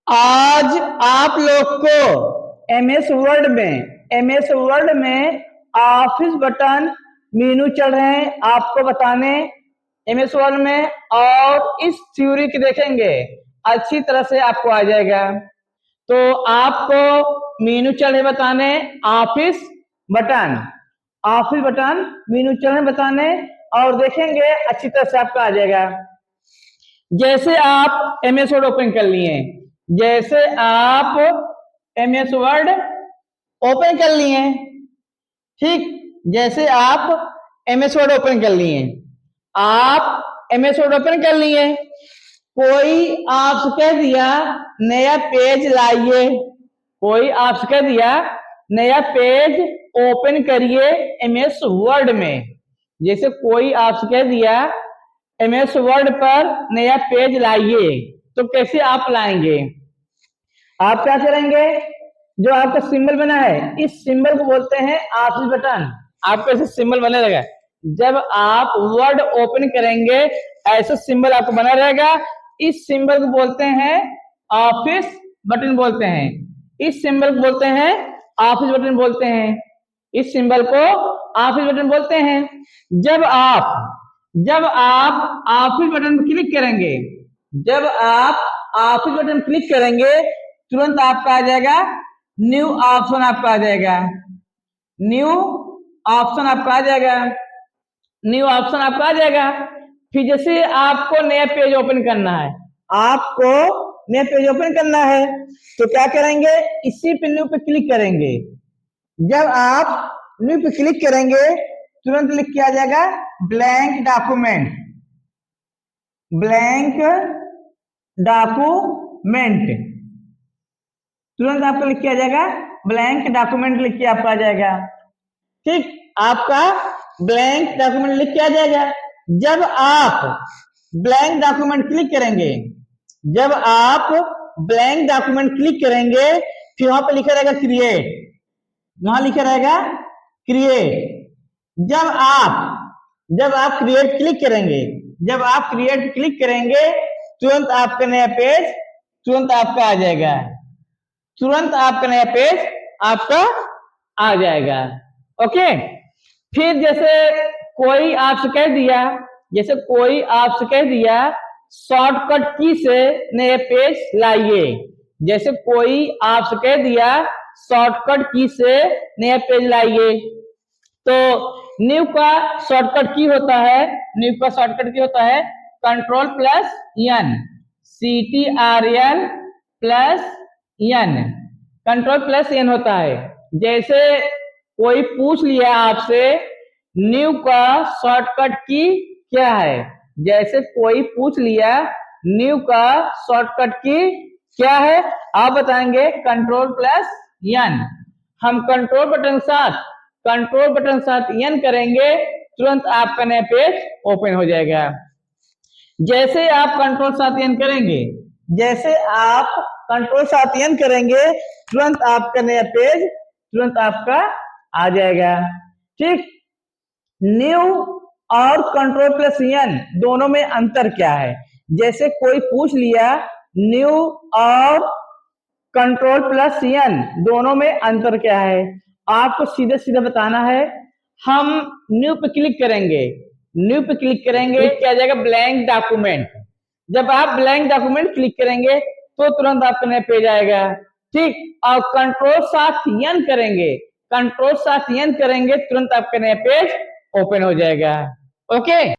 आज आप लोग को एमएस वर्ड में ऑफिस बटन मेनू चल रहे हैं आपको बताने एमएस वर्ड में, और इस थ्योरी के देखेंगे अच्छी तरह से आपको आ जाएगा। तो आपको मेनू चल रहे बताने ऑफिस बटन मेनू चल रहे बताने, और देखेंगे अच्छी तरह से आपका आ जाएगा। जैसे आप एमएस वर्ड ओपन कर लिए, जैसे आप एमएस वर्ड ओपन कर लिए, ठीक, जैसे आप एमएस वर्ड ओपन कर लिए, आप एमएस वर्ड ओपन कर लिए, कोई आपसे कह दिया नया पेज लाइए, कोई आपसे कह दिया नया पेज ओपन करिए एमएस वर्ड में। जैसे कोई आपसे कह दिया एमएस वर्ड पर नया पेज लाइए, तो कैसे आप लाएंगे? आप क्या करेंगे? जो आपका सिंबल बना है, इस सिंबल को बोलते हैं ऑफिस बटन। आपको ऐसे सिंबल बना रहेगा, जब आप वर्ड ओपन करेंगे ऐसा सिंबल आपको बना रहेगा। इस सिंबल को बोलते हैं ऑफिस बटन बोलते हैं। इस सिंबल को बोलते हैं ऑफिस बटन बोलते हैं। इस सिंबल को ऑफिस बटन बोलते हैं। जब आप ऑफिस बटन पर क्लिक करेंगे, जब आप ऑफिस बटन क्लिक करेंगे, तुरंत आपका आ जाएगा न्यू ऑप्शन, आपका आ जाएगा न्यू ऑप्शन, आपका आ जाएगा न्यू ऑप्शन, आपका आ जाएगा। फिर जैसे आपको नया पेज ओपन करना है, आपको नया पेज ओपन करना है, तो क्या करेंगे? इसी पे न्यू पे क्लिक करेंगे। जब आप न्यू पे क्लिक करेंगे, तुरंत लिख के आ जाएगा ब्लैंक डॉक्यूमेंट, ब्लैंक डॉक्यूमेंट। तुरंत आपको लिख के आ जाएगा ब्लैंक डॉक्यूमेंट, लिख के आपका आ जाएगा। ठीक, आपका ब्लैंक डॉक्यूमेंट लिख के आ जाएगा। जब आप ब्लैंक डॉक्यूमेंट क्लिक करेंगे, जब आप ब्लैंक डॉक्यूमेंट क्लिक करेंगे, फिर वहां पे लिखा रहेगा क्रिएट, वहां लिखा रहेगा क्रिएट। जब आप क्रिएट क्लिक करेंगे, जब आप क्रिएट क्लिक करेंगे, तुरंत आपका नया पेज तुरंत आपका आ जाएगा, तुरंत आपका नया पेज आपका आ जाएगा। ओके। फिर जैसे कोई आपसे कह दिया, जैसे कोई आपसे कह दिया शॉर्टकट की से नए पेज लाइए, जैसे कोई आपसे कह दिया शॉर्टकट की से नया पेज लाइए, तो न्यू का शॉर्टकट की होता है, न्यू का शॉर्टकट की होता है control plus N, CTRL plus N, control plus N होता है। जैसे कोई पूछ लिया आपसे न्यू का शॉर्टकट की क्या है, जैसे कोई पूछ लिया न्यू का शॉर्टकट की क्या है, आप बताएंगे कंट्रोल प्लस एन। हम कंट्रोल बटन साथ एन करेंगे, तुरंत आपका नया पेज ओपन हो जाएगा। जैसे आप कंट्रोल साथ एन करेंगे, जैसे आप कंट्रोल साथ एन करेंगे, तुरंत आपका नया पेज तुरंत आपका आ जाएगा। ठीक, न्यू और कंट्रोल प्लस एन दोनों में अंतर क्या है? जैसे कोई पूछ लिया न्यू और कंट्रोल प्लस एन दोनों में अंतर क्या है, आपको सीधे सीधे बताना है। हम न्यू पे क्लिक करेंगे, न्यू पे क्लिक करेंगे, क्या जाएगा ब्लैंक डॉक्यूमेंट। जब आप ब्लैंक डॉक्यूमेंट क्लिक करेंगे तो तुरंत आपका नया पेज आएगा। ठीक, और कंट्रोल साथ एन करेंगे, कंट्रोल साथ एन करेंगे, तुरंत आपका नया पेज ओपन हो जाएगा। ओके।